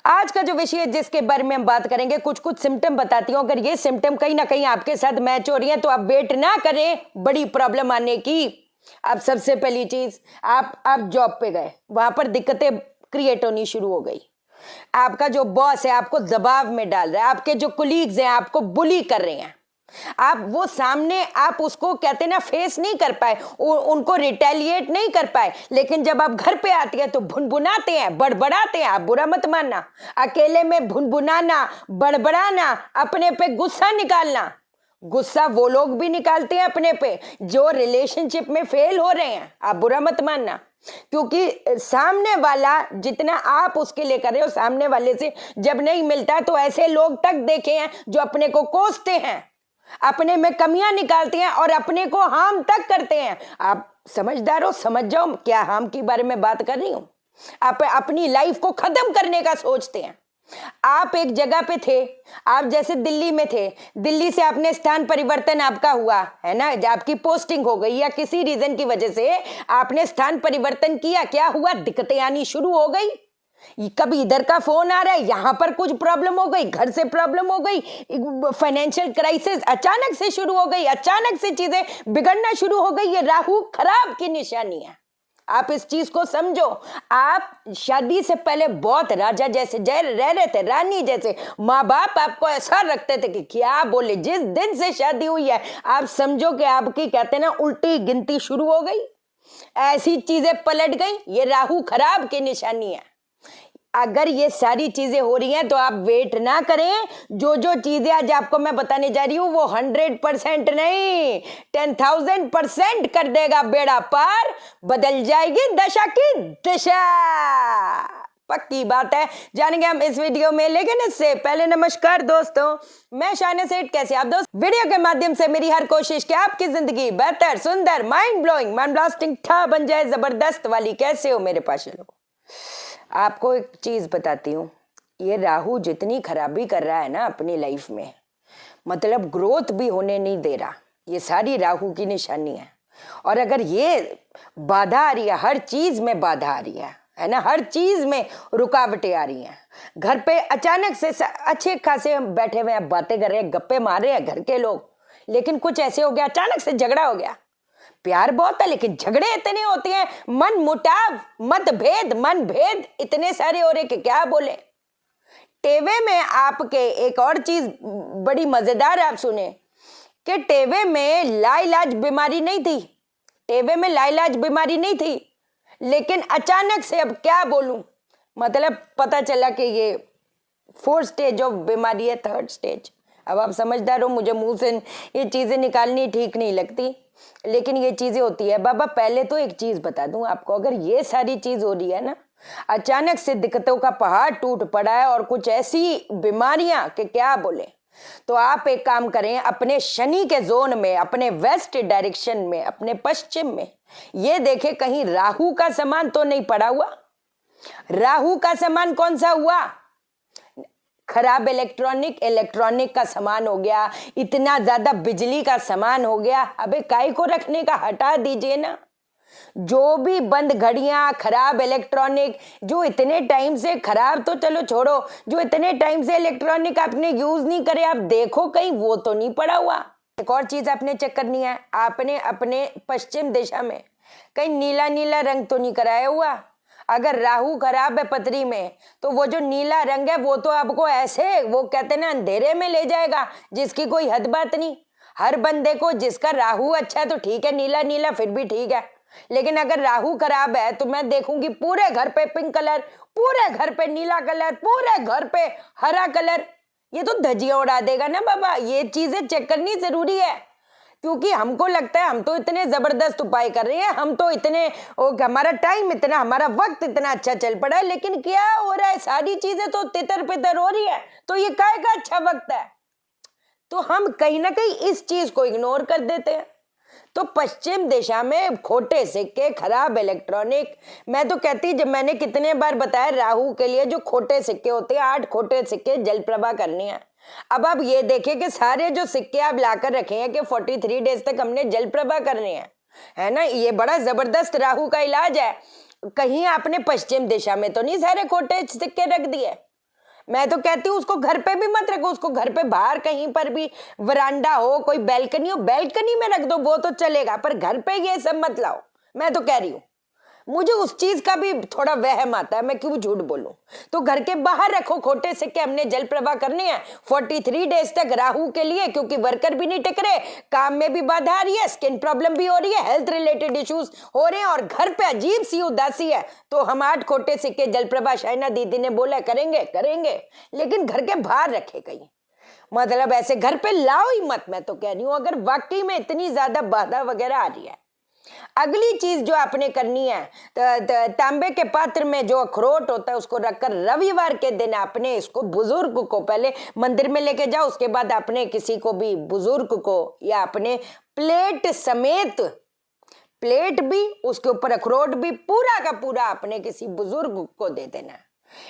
आज का जो विषय है जिसके बारे में हम बात करेंगे, कुछ कुछ सिम्टम बताती हूँ। अगर ये सिम्टम कहीं ना कहीं आपके साथ मैच हो रही है तो आप वेट ना करें बड़ी प्रॉब्लम आने की। अब सबसे पहली चीज, आप जॉब पे गए, वहां पर दिक्कतें क्रिएट होनी शुरू हो गई। आपका जो बॉस है आपको दबाव में डाल रहा है, आपके जो कुलीग्स हैं आपको बुली कर रहे हैं, आप वो सामने आप उसको कहते ना फेस नहीं कर पाए, उनको रिटेलिएट नहीं कर पाए। लेकिन जब आप घर पे आती है तो भुनभुनाते हैं, बड़बड़ाते हैं। आप बुरा मत मानना, अकेले में भुनभुनाना, बड़बड़ाना, अपने पे गुस्सा निकालना, गुस्सा वो लोग भी निकालते हैं अपने पे जो रिलेशनशिप में फेल हो रहे हैं। आप बुरा मत मानना, क्योंकि सामने वाला जितना आप उसके लिए कर रहे हो, सामने वाले से जब नहीं मिलता तो ऐसे लोग तक देखे हैं जो अपने को कोसते हैं, अपने में कमियां निकालते हैं और अपने को हार्म तक करते हैं। आप समझदार हो, समझ जाओ क्या हार्म के बारे में बात कर रही हूं। आप अपनी लाइफ को खत्म करने का सोचते हैं। आप एक जगह पे थे, आप जैसे दिल्ली में थे, दिल्ली से आपने स्थान परिवर्तन आपका हुआ है ना, आपकी पोस्टिंग हो गई या किसी रीजन की वजह से आपने स्थान परिवर्तन किया, क्या हुआ, दिक्कतें आनी शुरू हो गई। कभी इधर का फोन आ रहा है, यहां पर कुछ प्रॉब्लम हो गई, घर से प्रॉब्लम हो गई, फाइनेंशियल क्राइसिस अचानक से शुरू हो गई, अचानक से चीजें बिगड़ना शुरू हो गई। ये राहु खराब की निशानी है। आप इस चीज को समझो। आप शादी से पहले बहुत राजा जैसे रह रहे थे, रानी जैसे। माँ बाप आपको ऐसा रखते थे कि क्या बोले। जिस दिन से शादी हुई है आप समझो कि आपकी कहते ना उल्टी गिनती शुरू हो गई, ऐसी चीजें पलट गई। ये राहु खराब की निशानी है। अगर ये सारी चीजें हो रही हैं तो आप वेट ना करें। जो जो चीजें आज आपको मैं बताने जा रही हूं वो 100% नहीं, 10,000% कर देगा बेड़ा पार, बदल जाएगी दशा की दिशा। पक्की बात है, जानेंगे हम इस वीडियो में। लेकिन इससे पहले नमस्कार दोस्तों, मैं शाहना सेठ। कैसे आप दोस्त? वीडियो के माध्यम से मेरी हर कोशिश कि आपकी जिंदगी बेहतर, सुंदर, माइंड ब्लोइंग, माइंड ब्लास्टिंग ठा बन जाए, जबरदस्त वाली। कैसे हो मेरे पास लोग? आपको एक चीज बताती हूँ, ये राहु जितनी खराबी कर रहा है ना अपनी लाइफ में, मतलब ग्रोथ भी होने नहीं दे रहा। ये सारी राहु की निशानी है। और अगर ये बाधा आ रही है, हर चीज में बाधा आ रही है ना, हर चीज में रुकावटें आ रही हैं। घर पे अचानक से अच्छे खासे हम बैठे हुए हैं, बातें कर रहे हैं, गप्पे मार रहे हैं घर के लोग, लेकिन कुछ ऐसे हो गया, अचानक से झगड़ा हो गया। प्यार बहुत है लेकिन झगड़े इतने होते हैं, मन मुटाव, मतभेद, मन भेद इतने सारे हो रहे कि क्या बोले। टेवे में आपके एक और चीज बड़ी मजेदार, आप सुने कि टेवे में लाइलाज बीमारी नहीं थी, टेवे में लाइलाज बीमारी नहीं थी, लेकिन अचानक से, अब क्या बोलूं, मतलब पता चला कि ये 4th स्टेज ऑफ बीमारी है, 3rd स्टेज। अब आप समझदार हो, मुझे मुंह से ये चीजें निकालनी ठीक नहीं लगती, लेकिन ये चीजें होती है। बाबा पहले तो एक चीज बता दूं आपको, अगर ये सारी चीज हो रही है ना, अचानक से दिक्कतों का पहाड़ टूट पड़ा है और कुछ ऐसी बीमारियां कि क्या बोले, तो आप एक काम करें, अपने शनि के जोन में, अपने वेस्ट डायरेक्शन में, अपने पश्चिम में ये देखें कहीं राहु का सामान तो नहीं पड़ा हुआ। राहु का सामान कौन सा हुआ? खराब इलेक्ट्रॉनिक का सामान हो गया, इतना ज्यादा बिजली का सामान हो गया। अबे काय को रखने का, हटा दीजिए ना। जो भी बंद घड़ियां, खराब इलेक्ट्रॉनिक, जो इतने टाइम से खराब तो चलो छोड़ो, जो इतने टाइम से इलेक्ट्रॉनिक आपने यूज नहीं करे, आप देखो कहीं वो तो नहीं पड़ा हुआ। एक और चीज आपने चेक करनी है, आपने अपने पश्चिम दिशा में कहीं नीला नीला रंग तो नहीं कराया हुआ। अगर राहु खराब है पतरी में तो वो जो नीला रंग है वो तो आपको ऐसे, वो कहते ना, अंधेरे में ले जाएगा जिसकी कोई हद बात नहीं। हर बंदे को, जिसका राहु अच्छा है तो ठीक है, नीला नीला फिर भी ठीक है, लेकिन अगर राहु खराब है तो मैं देखूंगी पूरे घर पे पिंक कलर, पूरे घर पे नीला कलर, पूरे घर पे हरा कलर, ये तो धजिया उड़ा देगा ना बाबा। ये चीजें चेक करनी जरूरी है, क्योंकि हमको लगता है हम तो इतने जबरदस्त उपाय कर रहे हैं, हम तो इतने, हमारा टाइम इतना, हमारा वक्त इतना अच्छा चल पड़ा है, लेकिन क्या हो रहा है, सारी चीजें तो तितर पितर हो रही है। तो ये काय का अच्छा वक्त है? तो हम कहीं ना कहीं इस चीज को इग्नोर कर देते हैं। तो पश्चिम दिशा में खोटे सिक्के, खराब इलेक्ट्रॉनिक, मैं तो कहती, जब मैंने कितने बार बताया राहु के लिए जो खोटे सिक्के होते हैं, 8 खोटे सिक्के जल प्रभा करने हैं। अब आप ये देखें कि सारे जो सिक्के आप लाकर रखे हैं कि 43 डेज तक हमने जल प्रभा करने हैं, है ना, ये बड़ा जबरदस्त राहु का इलाज है। कहीं आपने पश्चिम दिशा में तो नहीं सारे खोटे सिक्के रख दिए? मैं तो कहती हूँ उसको घर पे भी मत रखो, उसको घर पे बाहर कहीं पर भी वरांडा हो, कोई बैल्कनी हो, बैल्कनी में रख दो, वो तो चलेगा, पर घर पे ये सब मत लाओ। मैं तो कह रही हूँ, मुझे उस चीज का भी थोड़ा वहम आता है, मैं क्यों झूठ बोलूं। तो घर के बाहर रखो खोटे सिक्के, हमने जल प्रवाह करने हैं 43 डेज तक राहु के लिए, क्योंकि वर्कर भी नहीं टिक रहे, काम में भी बाधा आ रही है, स्किन प्रॉब्लम भी हो रही है, हेल्थ रिलेटेड इश्यूज हो रहे हैं, और घर पे अजीब सी उदासी है। तो हम 8 खोटे सिक्के जल प्रवाह, शाइना दीदी ने बोला करेंगे करेंगे, लेकिन घर के बाहर रखे कहीं, मतलब ऐसे घर पे लाओ ही मत। मैं तो कह रही हूँ अगर वाकई में इतनी ज्यादा बाधा वगैरह आ रही है। अगली चीज जो आपने करनी है, तांबे के पात्र में जो अखरोट होता है उसको रखकर रविवार के दिन आपने इसको बुजुर्ग को पहले मंदिर में लेके जाओ, उसके बाद आपने किसी को भी बुजुर्ग को, या अपने प्लेट समेत, प्लेट भी उसके ऊपर अखरोट भी, पूरा का पूरा आपने किसी बुजुर्ग को दे देना।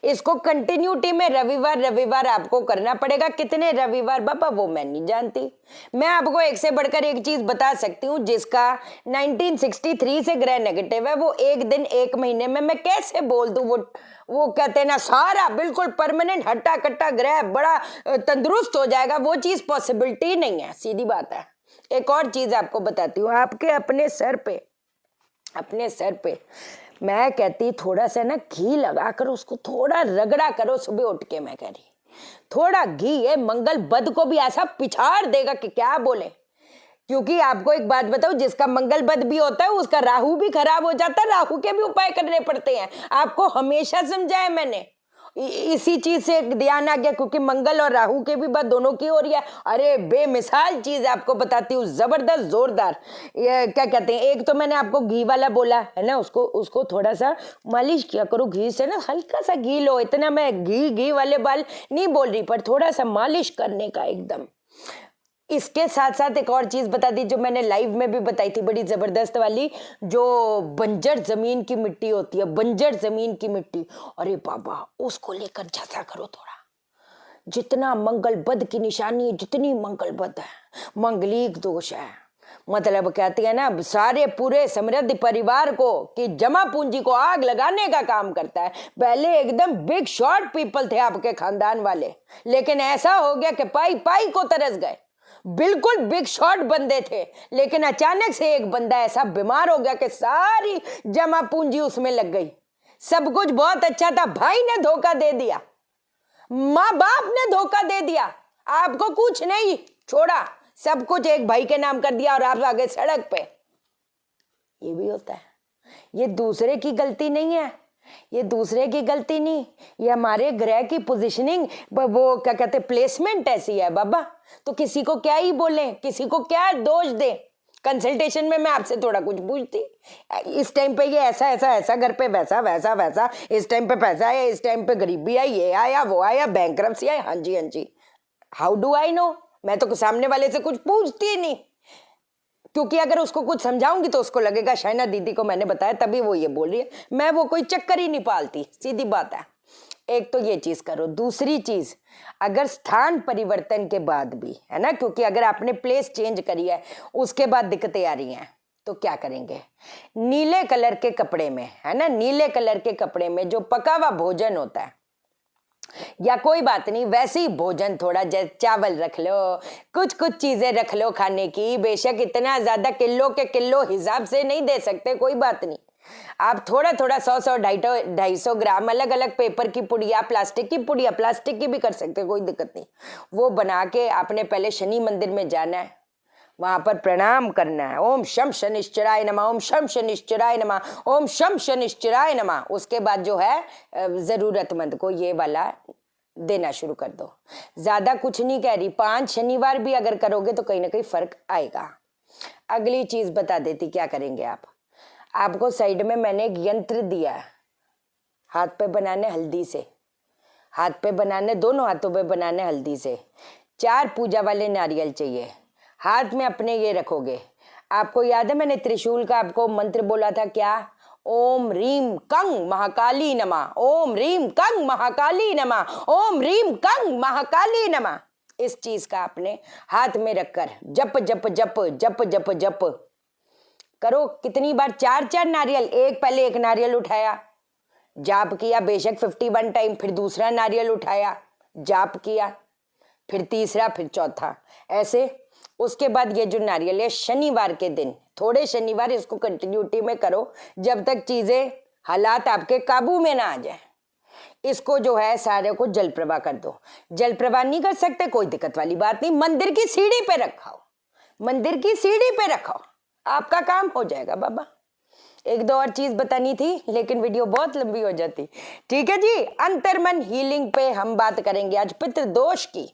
इसको कंटिन्यूटी में रविवार रविवार आपको करना पड़ेगा। कितने रविवार बाबा वो मैं नहीं जानती। मैं आपको एक से बढ़कर एक चीज बता सकती हूँ, जिसका 1963 से ग्रह नेगेटिव है, वो एक दिन एक महीने में मैं कैसे बोल दूं। वो कहते हैं ना सारा बिल्कुल परमानेंट हट्टा कट्टा ग्रह बड़ा तंदुरुस्त हो जाएगा, वो चीज पॉसिबिलिटी नहीं है, सीधी बात है। एक और चीज आपको बताती हूँ, आपके अपने सर पे मैं कहती थोड़ा सा ना घी लगा कर उसको थोड़ा रगड़ा करो सुबह उठ के। मैं कह रही थोड़ा घी है, मंगल बद को भी ऐसा पिछाड़ देगा कि क्या बोले। क्योंकि आपको एक बात बताओ, जिसका मंगल बद भी होता है उसका राहु भी खराब हो जाता है, राहु के भी उपाय करने पड़ते हैं। आपको हमेशा समझाया मैंने, इसी चीज से ध्यान आ गया, क्योंकि मंगल और राहु के भी बात दोनों की हो रही है। अरे बेमिसाल चीज आपको बताती हूँ, जबरदस्त जोरदार। ये क्या कहते हैं, एक तो मैंने आपको घी वाला बोला है ना, उसको थोड़ा सा मालिश किया करो घी से ना, हल्का सा घी लो। इतना मैं घी वाले बाल नहीं बोल रही, पर थोड़ा सा मालिश करने का एकदम। इसके साथ साथ एक और चीज बता दी जो मैंने लाइव में भी बताई थी, बड़ी जबरदस्त वाली, जो बंजर जमीन की मिट्टी होती है, बंजर जमीन की मिट्टी, अरे बाबा उसको लेकर झसा करो थोड़ा। जितना मंगल बद की निशानी है, जितनी मंगल बद है, मंगलिक दोष है, मतलब कहते हैं ना सारे पूरे समृद्ध परिवार को कि जमा पूंजी को आग लगाने का काम करता है। पहले एकदम बिग शॉट पीपल थे आपके खानदान वाले, लेकिन ऐसा हो गया कि पाई पाई को तरस गए। बिल्कुल बिग शॉट बंदे थे, लेकिन अचानक से एक बंदा ऐसा बीमार हो गया कि सारी जमा पूंजी उसमें लग गई। सब कुछ बहुत अच्छा था, भाई ने धोखा दे दिया, माँ बाप ने धोखा दे दिया, आपको कुछ नहीं छोड़ा, सब कुछ एक भाई के नाम कर दिया और आप आगे सड़क पे। ये भी होता है, ये दूसरे की गलती नहीं है, ये दूसरे की गलती नहीं, ये हमारे ग्रह की पोजीशनिंग, वो क्या कहते प्लेसमेंट ऐसी है बाबा। तो किसी को क्या ही बोले, किसी को क्या दोष दे। कंसल्टेशन में मैं आपसे थोड़ा कुछ पूछती, इस टाइम पे ये ऐसा ऐसा ऐसा, घर पे वैसा वैसा वैसा, इस टाइम पे पैसा आया, इस टाइम पे गरीबी आई, ये आया वो आया, बैंकरप्सी आई, हाँ जी हाउ डू आई नो। मैं तो सामने वाले से कुछ पूछती ही नहीं, क्योंकि अगर उसको कुछ समझाऊंगी तो उसको लगेगा शाइना दीदी को मैंने बताया तभी वो ये बोल रही है। मैं वो कोई चक्कर ही नहीं पालती, सीधी बात है। एक तो ये चीज करो। दूसरी चीज, अगर स्थान परिवर्तन के बाद भी है ना, क्योंकि अगर आपने प्लेस चेंज करी है उसके बाद दिक्कतें आ रही हैं, तो क्या करेंगे, नीले कलर के कपड़े में है ना, नीले कलर के कपड़े में जो पका हुआ भोजन होता है, या कोई बात नहीं वैसे ही भोजन थोड़ा जैसे चावल रख लो, कुछ चीजें रख लो खाने की, बेशक इतना ज्यादा किलो के किलो हिसाब से नहीं दे सकते, कोई बात नहीं, आप थोड़ा थोड़ा 100 250 ग्राम अलग अलग पेपर की पुड़िया, प्लास्टिक की पुड़िया, प्लास्टिक की भी कर सकते, कोई दिक्कत नहीं, वो बना के आपने पहले शनि मंदिर में जाना है, वहां पर प्रणाम करना है, ओम शम शनिश्चराय नमः, ओम शम शनिश्चराय नमः, ओम शम शनिश्चराय नमः। उसके बाद जो है जरूरतमंद को ये वाला देना शुरू कर दो। ज्यादा कुछ नहीं कह रही, 5 शनिवार भी अगर करोगे तो कहीं ना कहीं फर्क आएगा। अगली चीज बता देती क्या करेंगे आप। आपको साइड में मैंने एक यंत्र दिया है, हाथ पे बनाने हल्दी से, हाथ पे बनाने, दोनों हाथों पे बनाने हल्दी से। 4 पूजा वाले नारियल चाहिए, हाथ में अपने ये रखोगे। आपको याद है मैंने त्रिशूल का आपको मंत्र बोला था क्या, ओम रीम कंग महाकाली नमः, ओम रीम कंग महाकाली नमः, ओम रीम कंग महाकाली नमः। इस चीज का आपने हाथ में रखकर जप जप जप जप जप जप करो। कितनी बार, 4 नारियल, पहले एक नारियल उठाया, जाप किया बेशक 51 टाइम, फिर दूसरा नारियल उठाया, जाप किया, फिर तीसरा, फिर चौथा, ऐसे। उसके बाद ये जो नारियल है, शनिवार के दिन, थोड़े शनिवार इसको कंटिन्यूटी में करो जब तक चीजें, हालात आपके काबू में ना आ जाए। इसको जो है सारे को जल प्रवाह कर दो। जल प्रवाह नहीं कर सकते, कोई दिक्कत वाली बात नहीं, मंदिर की सीढ़ी पे रखाओ, मंदिर की सीढ़ी पे रखो, आपका काम हो जाएगा बाबा। एक दो और चीज बतानी थी लेकिन वीडियो बहुत लंबी हो जाती। ठीक है जी, अंतर्मन हीलिंग पे हम बात करेंगे आज, पितृदोष की।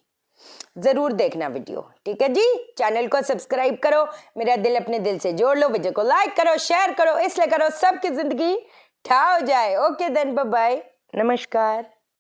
जरूर देखना वीडियो, ठीक है जी। चैनल को सब्सक्राइब करो, मेरा दिल अपने दिल से जोड़ लो, वीडियो को लाइक करो, शेयर करो, इसलिए करो सबकी जिंदगी ठा हो जाए। ओके देन, बाय बाय, नमस्कार।